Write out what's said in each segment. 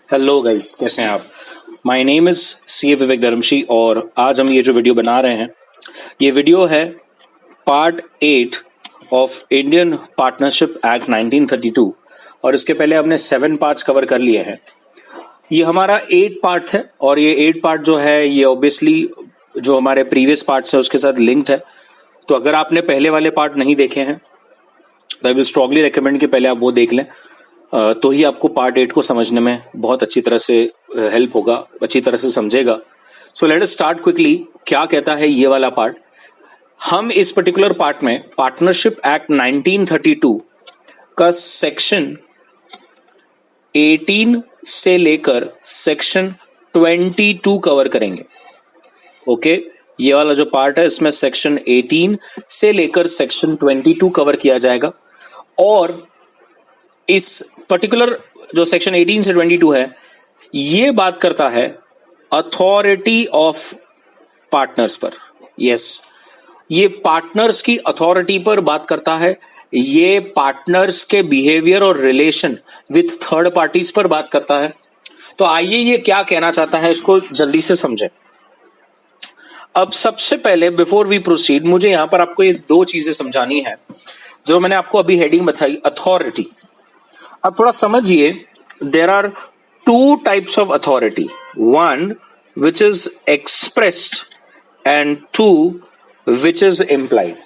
Hello guys, कैसे हैं आप। माय नेम इज सी ए विवेक धर्मशी और आज हम ये जो वीडियो बना रहे हैं ये वीडियो है part 8 of Indian partnership act 1932 और इसके पहले हमने 7 पार्ट्स कवर कर लिए हैं। ये हमारा 8 पार्ट है और ये 8 पार्ट जो है ये ऑब्वियसली जो हमारे प्रीवियस पार्ट्स है उसके साथ लिंक्ड है। तो अगर आपने पहले वाले पार्ट नहीं देखे हैं तो आई विल स्ट्रांगली रिकमेंड कि पहले आप वो देख लें, तो ही आपको पार्ट 8 को समझने में बहुत अच्छी तरह से हेल्प होगा, अच्छी तरह से समझेगा। So let us start quickly. क्या कहता है ये वाला पार्ट? हम इस पर्टिकुलर पार्ट में पार्टनरशिप एक्ट 1932 का सेक्शन 18 से लेकर सेक्शन 22 कवर करेंगे। ओके, ये वाला जो पार्ट है इसमें सेक्शन 18 से लेकर सेक्शन 22 कवर किया जाएगा और इस पर्टिकुलर जो सेक्शन 18 से 22 है ये बात करता है अथॉरिटी ऑफ पार्टनर्स पर। यस, ये पार्टनर्स की अथॉरिटी पर बात करता है। ये पार्टनर्स के बिहेवियर और रिलेशन विथ थर्ड पार्टीज पर बात करता है। तो आइए ये क्या कहना चाहता है इसको जल्दी से समझें। अब सबसे पहले बिफोर वी प्रोसीड मुझे यहां पर आपको ये दो चीजें समझानी है जो मैंने आपको अभी हेडिंग बताई, अथॉरिटी। अब थोड़ा समझिए, there are 2 types of authority, 1 which is expressed and 2 which is implied.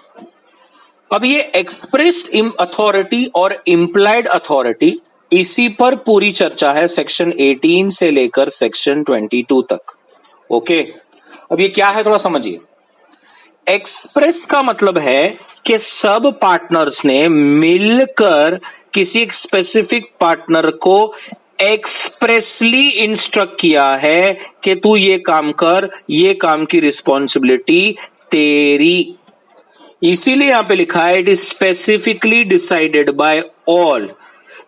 अब ये एक्सप्रेस्ड अथॉरिटी और इम्प्लाइड अथॉरिटी, इसी पर पूरी चर्चा है सेक्शन 18 से लेकर सेक्शन 22 तक। ओके, अब ये क्या है थोड़ा समझिए। एक्सप्रेस का मतलब है कि सब पार्टनर्स ने मिलकर किसी एक स्पेसिफिक पार्टनर को एक्सप्रेसली इंस्ट्रक्ट किया है कि तू ये काम कर, ये काम की रिस्पॉन्सिबिलिटी तेरी। इसीलिए यहां पे लिखा है it is specifically decided by all.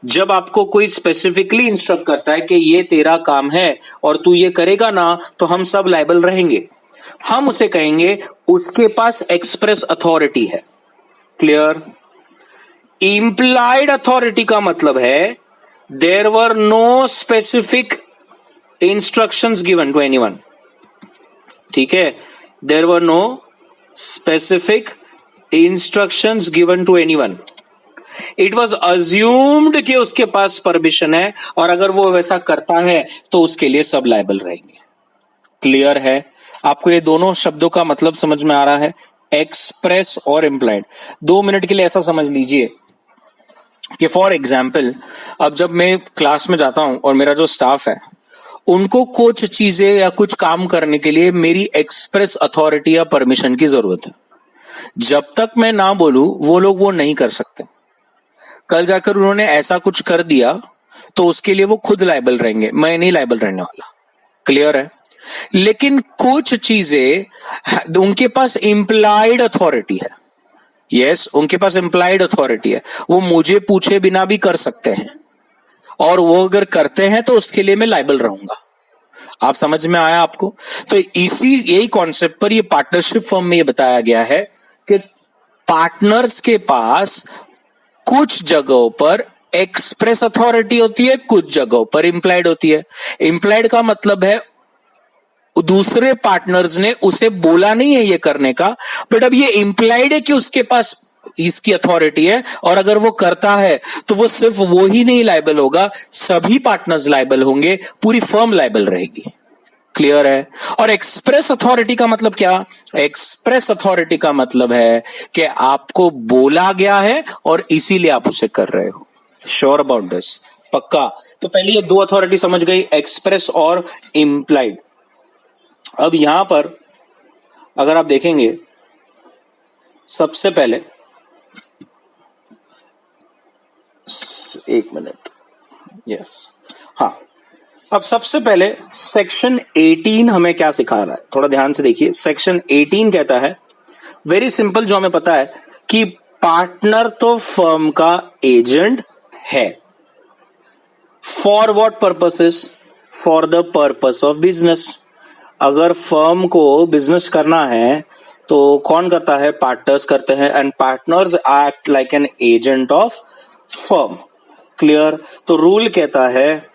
जब आपको कोई स्पेसिफिकली इंस्ट्रक्ट करता है कि ये तेरा काम है और तू ये करेगा ना तो हम सब लायबल रहेंगे, हम उसे कहेंगे उसके पास एक्सप्रेस अथॉरिटी है। क्लियर? इम्प्लाइड अथॉरिटी का मतलब है there were no specific instructions given to anyone. ठीक है, there were no specific instructions given to anyone. It was assumed कि उसके पास परमिशन है और अगर वो वैसा करता है तो उसके लिए सब लायबल रहेंगे। क्लियर है? आपको ये दोनों शब्दों का मतलब समझ में आ रहा है, एक्सप्रेस और इम्प्लाइड। 2 मिनट के लिए ऐसा समझ लीजिए कि फॉर एग्जाम्पल अब जब मैं क्लास में जाता हूं और मेरा जो स्टाफ है उनको कुछ चीजें या कुछ काम करने के लिए मेरी एक्सप्रेस अथॉरिटी या परमिशन की जरूरत है। जब तक मैं ना बोलूं वो लोग वो नहीं कर सकते। कल जाकर उन्होंने ऐसा कुछ कर दिया तो उसके लिए वो खुद लायबल रहेंगे, मैं नहीं लायबल रहने वाला। क्लियर है? लेकिन कुछ चीजें उनके पास इम्प्लाइड अथॉरिटी है। यस, उनके पास इम्प्लाइड अथॉरिटी है, वो मुझे पूछे बिना भी कर सकते हैं और वो अगर करते हैं तो उसके लिए मैं लायबल रहूंगा। आप समझ में आया आपको? तो यही कॉन्सेप्ट पर ये पार्टनरशिप फर्म में ये बताया गया है कि पार्टनर्स के पास कुछ जगहों पर एक्सप्रेस अथॉरिटी होती है, कुछ जगहों पर इम्प्लाइड होती है। इम्प्लाइड का मतलब है दूसरे पार्टनर्स ने उसे बोला नहीं है ये करने का, बट अब ये इम्प्लाइड है कि उसके पास इसकी अथॉरिटी है और अगर वो करता है तो वो सिर्फ वो ही नहीं लायबल होगा, सभी पार्टनर्स लायबल होंगे, पूरी फर्म लायबल रहेगी। क्लियर है? और एक्सप्रेस अथॉरिटी का मतलब क्या? एक्सप्रेस अथॉरिटी का मतलब है कि आपको बोला गया है और इसीलिए आप उसे कर रहे हो। Sure about this? पक्का? तो पहले ये 2 अथॉरिटी समझ गई, एक्सप्रेस और इम्प्लाइड। अब यहां पर अगर आप देखेंगे सबसे पहले, एक मिनट, यस, हाँ, अब सबसे पहले सेक्शन 18 हमें क्या सिखा रहा है, थोड़ा ध्यान से देखिए। सेक्शन 18 कहता है, वेरी सिंपल, जो हमें पता है कि पार्टनर तो फर्म का एजेंट है। For what purposes? For the purpose of business. अगर फर्म को बिजनेस करना है तो कौन करता है? पार्टनर्स करते हैं, and partners act like an agent of firm. Clear? तो रूल कहता है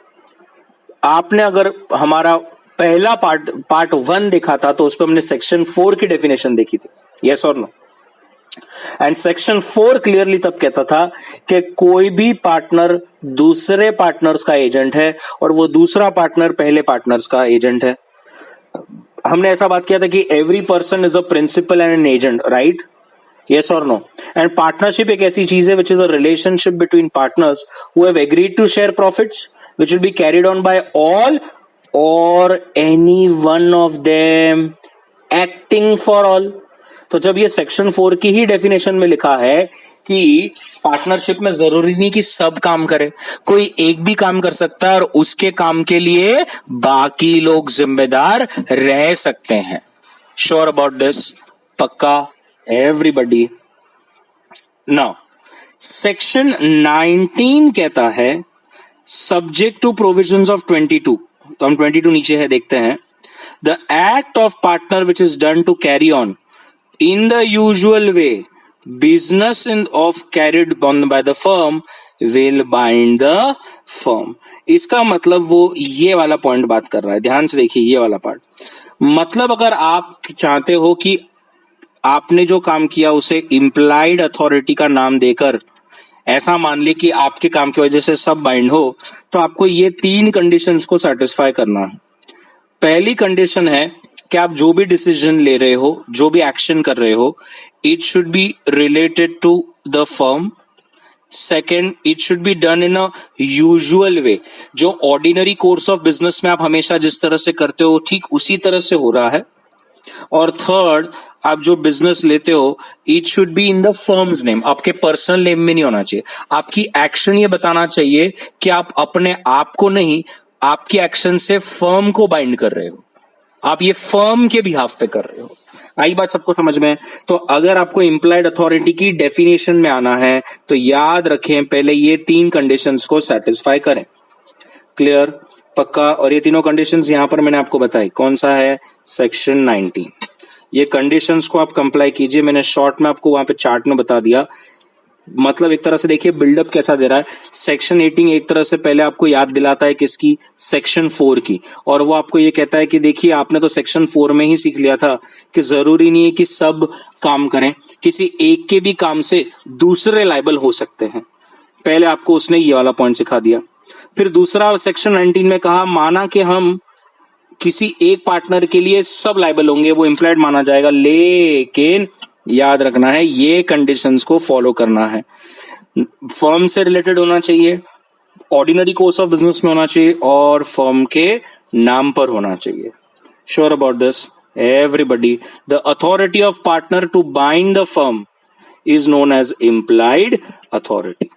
आपने अगर हमारा पहला पार्ट 1 देखा था तो उसमें हमने सेक्शन 4 की डेफिनेशन देखी थी, यस और नो। एंड सेक्शन 4 क्लियरली तब कहता था कि कोई भी पार्टनर दूसरे पार्टनर्स का एजेंट है और वो दूसरा पार्टनर पहले पार्टनर्स का एजेंट है। हमने ऐसा बात किया था कि every person is a principal and an agent, right, yes or no? And partnership एक ऐसी चीज है which is a relationship between partners who have agreed to share profits which will be carried on by all or any one of them acting for all। तो जब ये section 4 की ही definition में लिखा है कि पार्टनरशिप में जरूरी नहीं कि सब काम करे, कोई एक भी काम कर सकता है और उसके काम के लिए बाकी लोग जिम्मेदार रह सकते हैं। Sure about this? पक्का? एवरीबडी? नाउ सेक्शन 19 कहता है सब्जेक्ट टू प्रोविजंस ऑफ 22, तो हम 22 नीचे है देखते हैं। The act of partner which is done to carry on in the usual way business in of carried on by the firm will bind the firm. इसका मतलब वो ये वाला पॉइंट बात कर रहा है, ध्यान से देखिए ये वाला पार्ट। मतलब अगर आप चाहते हो कि आपने जो काम किया उसे इम्प्लाइड अथॉरिटी का नाम देकर ऐसा मान ले कि आपके काम की वजह से सब बाइंड हो, तो आपको ये 3 कंडीशंस को सेटिस्फाई करना है। पहली कंडीशन है कि आप जो भी डिसीजन ले रहे हो, जो भी एक्शन कर रहे हो, it should be related to the firm. Second, it should be done in a usual way, जो ऑर्डिनरी कोर्स ऑफ बिजनेस में आप हमेशा जिस तरह से करते हो ठीक उसी तरह से हो रहा है। और थर्ड, आप जो बिजनेस लेते हो it should be in the firms name, आपके पर्सनल नेम में नहीं होना चाहिए। आपकी एक्शन ये बताना चाहिए कि आप अपने आप को नहीं, आपकी एक्शन से फर्म को बाइंड कर रहे हो, आप ये फर्म के बिहाफ पे कर रहे हो। आई बात सबको समझ में? तो अगर आपको इंप्लाइड अथॉरिटी की डेफिनेशन में आना है तो याद रखें पहले ये 3 कंडीशंस को सेटिस्फाई करें। क्लियर? पक्का? और ये तीनों कंडीशंस यहां पर मैंने आपको बताई। कौन सा है? सेक्शन 19। ये कंडीशंस को आप कंप्लाई कीजिए। मैंने शॉर्ट में आपको वहां पे चार्ट में बता दिया। मतलब एक तरह से देखिए बिल्डअप कैसा दे रहा है। सेक्शन 18 एक तरह से पहले आपको याद दिलाता है किसकी? सेक्शन 4 की। और वो आपको ये कहता है कि देखिए आपने तो सेक्शन 4 में ही सीख लिया था कि जरूरी नहीं है कि सब काम करें, किसी एक के भी काम से दूसरे लायबल हो सकते हैं। पहले आपको उसने ये वाला पॉइंट सिखा दिया। फिर दूसरा सेक्शन 19 में कहा माना कि हम किसी एक पार्टनर के लिए सब लायबल होंगे, वो इम्प्लाइड माना जाएगा, लेकिन याद रखना है ये कंडीशंस को फॉलो करना है। फर्म से रिलेटेड होना चाहिए, ऑर्डिनरी कोर्स ऑफ बिजनेस में होना चाहिए और फर्म के नाम पर होना चाहिए। Sure about this everybody? The authority of partner to bind the firm is known as implied authority.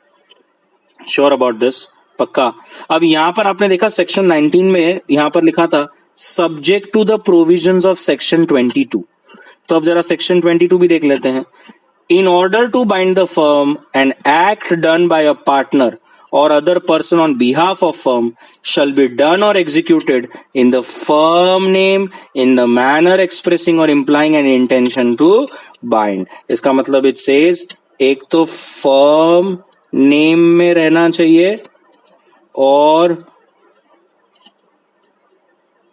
Sure about this? पक्का? अब यहां पर आपने देखा सेक्शन 19 में यहां पर लिखा था subject to the provisions of section 22। तो अब जरा सेक्शन 22 भी देख लेते हैं। In order to bind the firm an act done by a partner or other person on behalf of firm shall be done or executed in the firm name in the manner expressing or implying an intention to bind। इसका मतलब it says एक तो firm name में रहना चाहिए और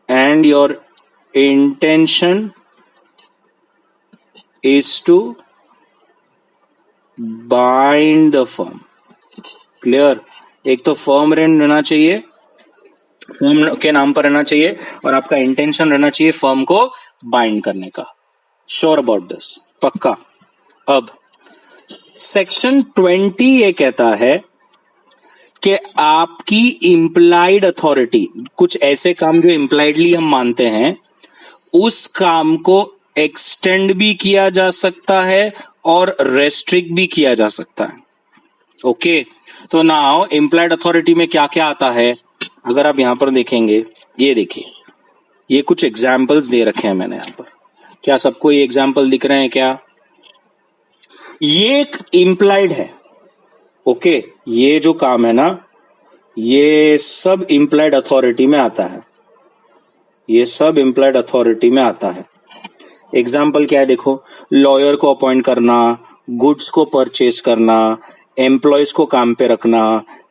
and your intention is to bind the firm। Clear? एक तो फर्म रहना चाहिए, फर्म के नाम पर रहना चाहिए और आपका इंटेंशन रहना चाहिए फर्म को बाइंड करने का। Sure about this? पक्का? अब सेक्शन 20 ये कहता है कि आपकी इंप्लाइड अथॉरिटी, कुछ ऐसे काम जो इंप्लाइडली हम मानते हैं, उस काम को एक्सटेंड भी किया जा सकता है और रेस्ट्रिक्ट भी किया जा सकता है। ओके, तो नाउ इंप्लाइड अथॉरिटी में क्या क्या आता है अगर आप यहां पर देखेंगे, ये देखिए ये कुछ एग्जाम्पल्स दे रखे हैं मैंने यहां पर। क्या सबको ये एग्जाम्पल दिख रहे हैं क्या? ये एक इंप्लाइड है। ओके, ये जो काम है ना ये सब इंप्लाइड अथॉरिटी में आता है, ये सब इंप्लाइड अथॉरिटी में आता है। एग्जाम्पल क्या है देखो, लॉयर को अपॉइंट करना, गुड्स को परचेज करना, एम्प्लॉयज को काम पे रखना,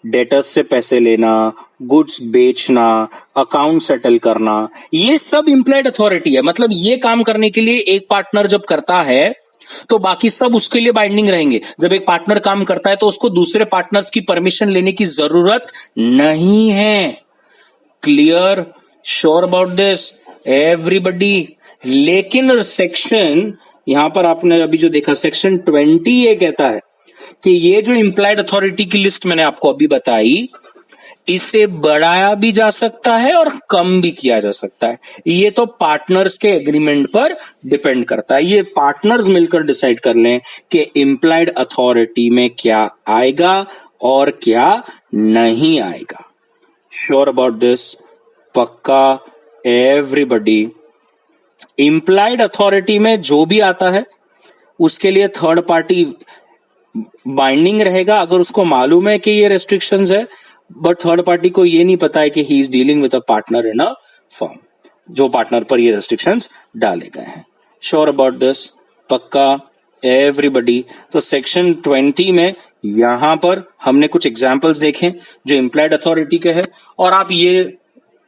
डेटर्स से पैसे लेना, गुड्स बेचना, अकाउंट सेटल करना, ये सब इम्प्लाइड अथॉरिटी है। मतलब ये काम करने के लिए एक पार्टनर जब करता है तो बाकी सब उसके लिए बाइंडिंग रहेंगे। जब एक पार्टनर काम करता है तो उसको दूसरे पार्टनर्स की परमिशन लेने की जरूरत नहीं है। Clear? Sure about this everybody? लेकिन सेक्शन, यहां पर आपने अभी जो देखा सेक्शन 20 ये कहता है कि ये जो इंप्लाइड अथॉरिटी की लिस्ट मैंने आपको अभी बताई, इसे बढ़ाया भी जा सकता है और कम भी किया जा सकता है। ये तो पार्टनर्स के एग्रीमेंट पर डिपेंड करता है। ये पार्टनर्स मिलकर डिसाइड कर लें कि इंप्लाइड अथॉरिटी में क्या आएगा और क्या नहीं आएगा। Sure about this? पक्का एवरीबडी? इंप्लाइड अथॉरिटी में जो भी आता है उसके लिए थर्ड पार्टी बाइंडिंग रहेगा अगर उसको मालूम है कि ये रेस्ट्रिक्शंस है, बट थर्ड पार्टी को ये नहीं पता है कि he is dealing with a partner in a firm, जो पार्टनर पर ये रेस्ट्रिक्शंस डाले गए हैं। Sure about this? पक्का एवरीबडी? तो सेक्शन 20 में यहां पर हमने कुछ एग्जांपल्स देखे जो इंप्लाइड अथॉरिटी के हैं, और आप ये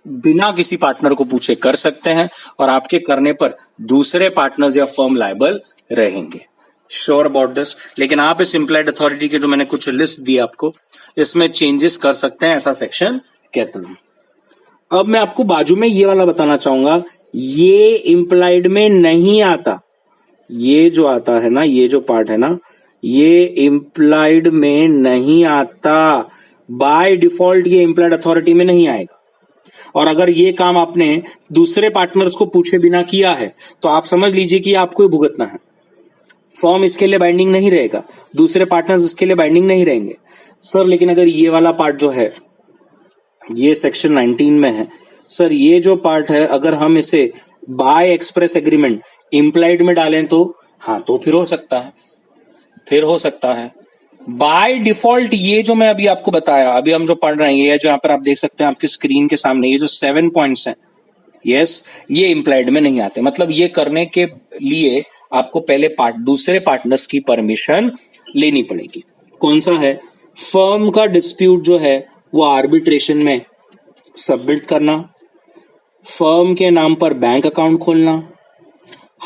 बिना किसी पार्टनर को पूछे कर सकते हैं, और आपके करने पर दूसरे पार्टनर्स या फर्म लायबल रहेंगे। Sure about this? लेकिन आप इस इंप्लाइड अथॉरिटी के जो मैंने कुछ लिस्ट दी आपको, इसमें चेंजेस कर सकते हैं, ऐसा सेक्शन कहता है। अब मैं आपको बाजू में ये वाला बताना चाहूंगा, ये इंप्लाइड में नहीं आता। ये जो आता है ना, ये जो पार्ट है ना, ये इंप्लाइड में नहीं आता। बाय डिफॉल्ट ये इंप्लाइड अथॉरिटी में नहीं आएगा। और अगर ये काम आपने दूसरे पार्टनर्स को पूछे बिना किया है तो आप समझ लीजिए कि आपको भुगतना है। फॉर्म इसके लिए बाइंडिंग नहीं रहेगा, दूसरे पार्टनर्स इसके लिए बाइंडिंग नहीं रहेंगे। सर लेकिन अगर ये वाला पार्ट जो है ये सेक्शन 19 में है, सर ये जो पार्ट है अगर हम इसे बाय एक्सप्रेस एग्रीमेंट इंप्लाइड में डालें तो हाँ, तो फिर हो सकता है, फिर हो सकता है। बाय डिफॉल्ट ये जो मैं अभी आपको बताया, अभी हम जो पढ़ रहे हैं, ये जो यहाँ पर आप देख सकते हैं आपकी स्क्रीन के सामने, ये जो 7 पॉइंट्स हैं, यस, ये इंप्लाइड में नहीं आते। मतलब ये करने के लिए आपको पहले दूसरे पार्टनर्स की परमिशन लेनी पड़ेगी। कौन सा है? फर्म का डिस्प्यूट जो है वो आर्बिट्रेशन में सबमिट करना, फर्म के नाम पर बैंक अकाउंट खोलना,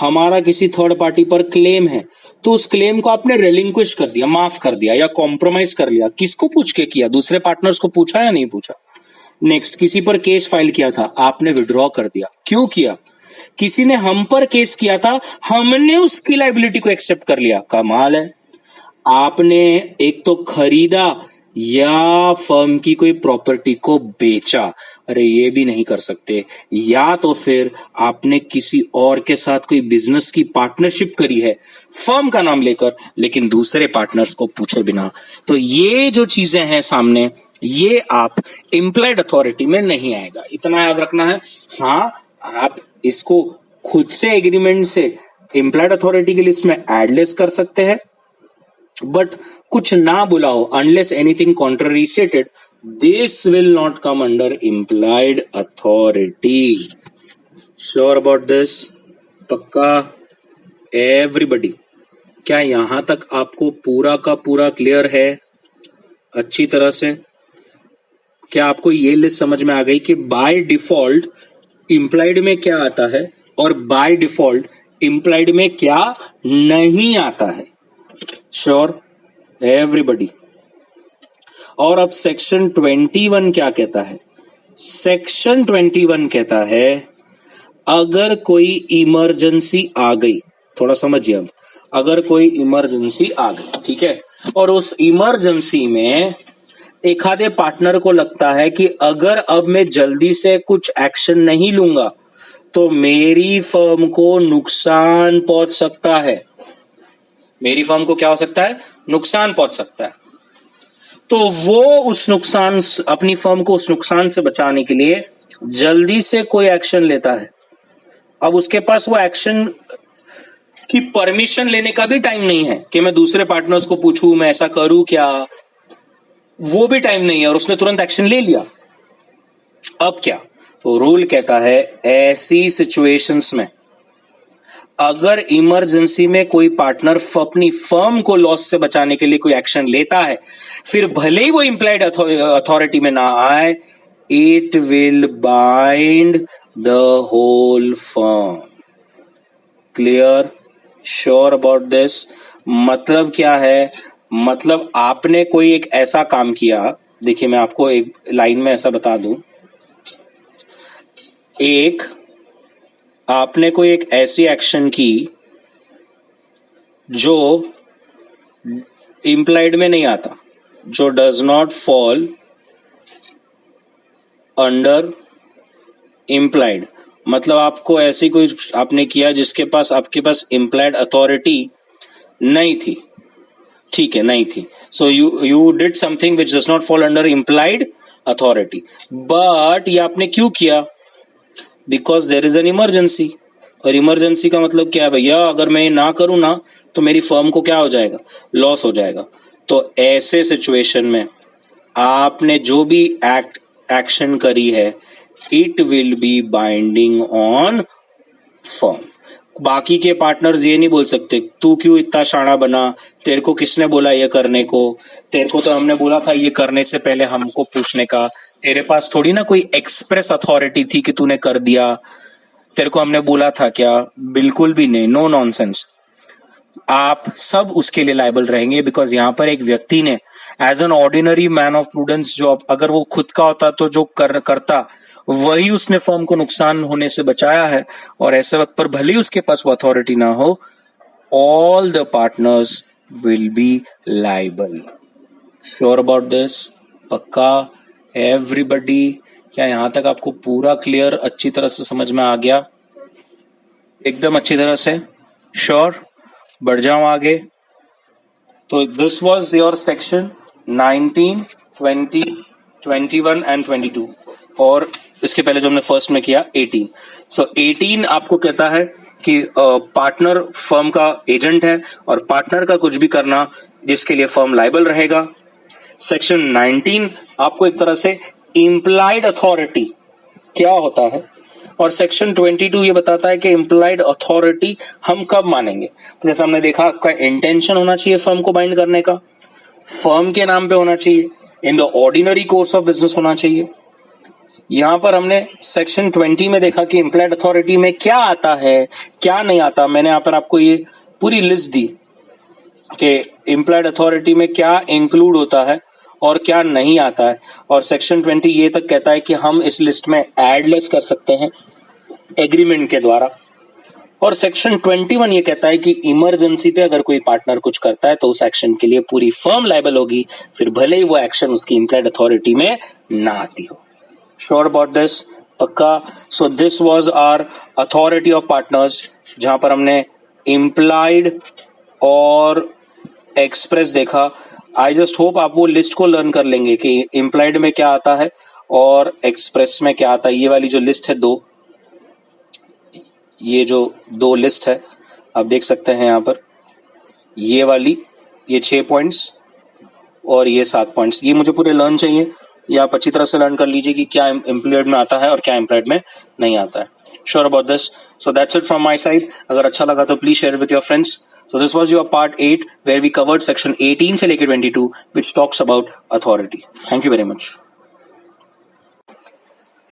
हमारा किसी थर्ड पार्टी पर क्लेम है तो उस क्लेम को आपने रेलिंक्विश कर दिया, माफ कर दिया या कॉम्प्रोमाइज कर लिया। किसको पूछ के किया? दूसरे पार्टनर्स को पूछा या नहीं पूछा? नेक्स्ट, किसी पर केस फाइल किया था, आपने विड्रॉ कर दिया। क्यों किया? किसी ने हम पर केस किया था, हमने उसकी लायबिलिटी को एक्सेप्ट कर लिया। कमाल है। आपने एक तो खरीदा या फर्म की कोई प्रॉपर्टी को बेचा, अरे ये भी नहीं कर सकते। या तो फिर आपने किसी और के साथ कोई बिजनेस की पार्टनरशिप करी है फर्म का नाम लेकर, लेकिन दूसरे पार्टनर्स को पूछे बिना। तो ये जो चीजें हैं सामने, ये आप इंप्लाइड अथॉरिटी में नहीं आएगा, इतना याद रखना है। हाँ, आप इसको खुद से एग्रीमेंट से इंप्लाइड अथॉरिटी की लिस्ट में एडलेस कर सकते हैं, बट कुछ ना बुलाओ, unless anything contrary stated, this will not come under implied authority. Sure about this? पक्का एवरीबडी? क्या यहां तक आपको पूरा का पूरा क्लियर है अच्छी तरह से? क्या आपको ये लिस्ट समझ में आ गई कि बाय डिफॉल्ट इंप्लाइड में क्या आता है और बाय डिफॉल्ट इंप्लाइड में क्या नहीं आता है? Sure everybody? और अब सेक्शन 21 क्या कहता है? सेक्शन 21 कहता है अगर कोई इमरजेंसी आ गई, थोड़ा समझिए, अब अगर कोई इमरजेंसी आ गई, ठीक है, और उस इमरजेंसी में एक आधे पार्टनर को लगता है कि अगर अब मैं जल्दी से कुछ एक्शन नहीं लूंगा तो मेरी फर्म को नुकसान पहुंच सकता है, मेरी फर्म को क्या हो सकता है? नुकसान पहुंच सकता है। तो वो उस नुकसान, अपनी फर्म को उस नुकसान से बचाने के लिए जल्दी से कोई एक्शन लेता है। अब उसके पास वो एक्शन की परमिशन लेने का भी टाइम नहीं है कि मैं दूसरे पार्टनर्स को पूछूं मैं ऐसा करूं क्या, वो भी टाइम नहीं है, और उसने तुरंत एक्शन ले लिया। अब क्या? तो रूल कहता है ऐसी सिचुएशंस में अगर इमरजेंसी में कोई पार्टनर अपनी फर्म को लॉस से बचाने के लिए कोई एक्शन लेता है, फिर भले ही वो इम्प्लाइड अथॉरिटी में ना आए, it will bind the whole firm. Clear? Sure about this? मतलब क्या है? मतलब आपने कोई एक ऐसा काम किया, देखिए मैं आपको एक लाइन में ऐसा बता दूं, आपने कोई एक ऐसी एक्शन की जो इम्प्लाइड में नहीं आता, जो does not fall under implied. मतलब आपको ऐसी कोई आपने किया जिसके पास आपके पास इम्प्लाइड अथॉरिटी नहीं थी, ठीक है, नहीं थी। So you did something which does not fall under implied authority, but ये आपने क्यों किया? Because there is an emergency. और इमरजेंसी का मतलब क्या है भैया? अगर मैं ना करूं ना तो मेरी फर्म को क्या हो जाएगा? लॉस हो जाएगा। तो ऐसे सिचुएशन में आपने जो भी एक्शन करी है, it will be binding on firm. बाकी के पार्टनर्स ये नहीं बोल सकते तू क्यों इतना शाना बना, तेरे को किसने बोला ये करने को, तेरे को तो हमने बोला था ये करने से पहले हमको पूछने का, तेरे पास थोड़ी ना कोई एक्सप्रेस अथॉरिटी थी कि तूने कर दिया, तेरे को हमने बोला था क्या? बिल्कुल भी नहीं, नो नॉनसेंस। आप सब उसके लिए लायबल रहेंगे, बिकॉज यहां पर एक व्यक्ति ने as an ordinary man of prudence, जो अगर वो खुद का होता तो जो करता वही उसने फर्म को नुकसान होने से बचाया है, और ऐसे वक्त पर भले ही उसके पास वो अथॉरिटी ना हो, all the partners will be liable. Sure about this? पक्का? एवरीबडी? क्या यहां तक आपको पूरा क्लियर अच्छी तरह से समझ में आ गया? एकदम अच्छी तरह से? श्योर? बढ़ जाऊं आगे? तो this was your section 19, 20, 21 and 22, और इसके पहले जो हमने फर्स्ट में किया 18। सो 18 आपको कहता है कि पार्टनर फर्म का एजेंट है और पार्टनर का कुछ भी करना जिसके लिए फर्म लायबल रहेगा। सेक्शन 19 आपको एक तरह से इम्प्लाइड अथॉरिटी क्या होता है, और सेक्शन 22 ये बताता है कि इम्प्लाइड अथॉरिटी हम कब मानेंगे। तो जैसे हमने देखा, आपका इंटेंशन होना चाहिए फर्म को बाइंड करने का, फर्म के नाम पे होना चाहिए, in the ordinary course of business होना चाहिए। यहां पर हमने सेक्शन 20 में देखा कि इम्प्लाइड अथॉरिटी में क्या आता है, क्या नहीं आता। मैंने यहां पर आपको ये पूरी लिस्ट दी कि इम्प्लाइड अथॉरिटी में क्या इंक्लूड होता है और क्या नहीं आता है, और सेक्शन 20 ये तक कहता है कि हम इस लिस्ट में एडलेस कर सकते हैं एग्रीमेंट के द्वारा, और सेक्शन 21 ये कहता है कि इमरजेंसी पे अगर कोई पार्टनर कुछ करता है तो उस एक्शन के लिए पूरी फर्म लायबल होगी, फिर भले ही वो एक्शन उसकी इम्प्लाइड अथॉरिटी में ना आती हो। Sure about this? पक्का? So this was our authority of partners, जहां पर हमने इम्प्लाइड और एक्सप्रेस देखा। आई जस्ट होप आप वो लिस्ट को लर्न कर लेंगे कि इम्प्लाइड में क्या आता है और एक्सप्रेस में क्या आता है। ये वाली जो लिस्ट है ये जो दो लिस्ट है आप देख सकते हैं यहाँ पर, ये वाली, ये 6 पॉइंट्स और ये 7 पॉइंट्स, ये मुझे पूरे लर्न चाहिए। ये आप अच्छी तरह से लर्न कर लीजिए कि क्या इम्प्लॉयड में आता है और क्या इम्प्लॉयड में नहीं आता है। Sure about this? So that's it from my side. अगर अच्छा लगा तो please share with your friends. So this was your part 8 where we covered section 18 से लेकर 22 which talks about authority. Thank you very much.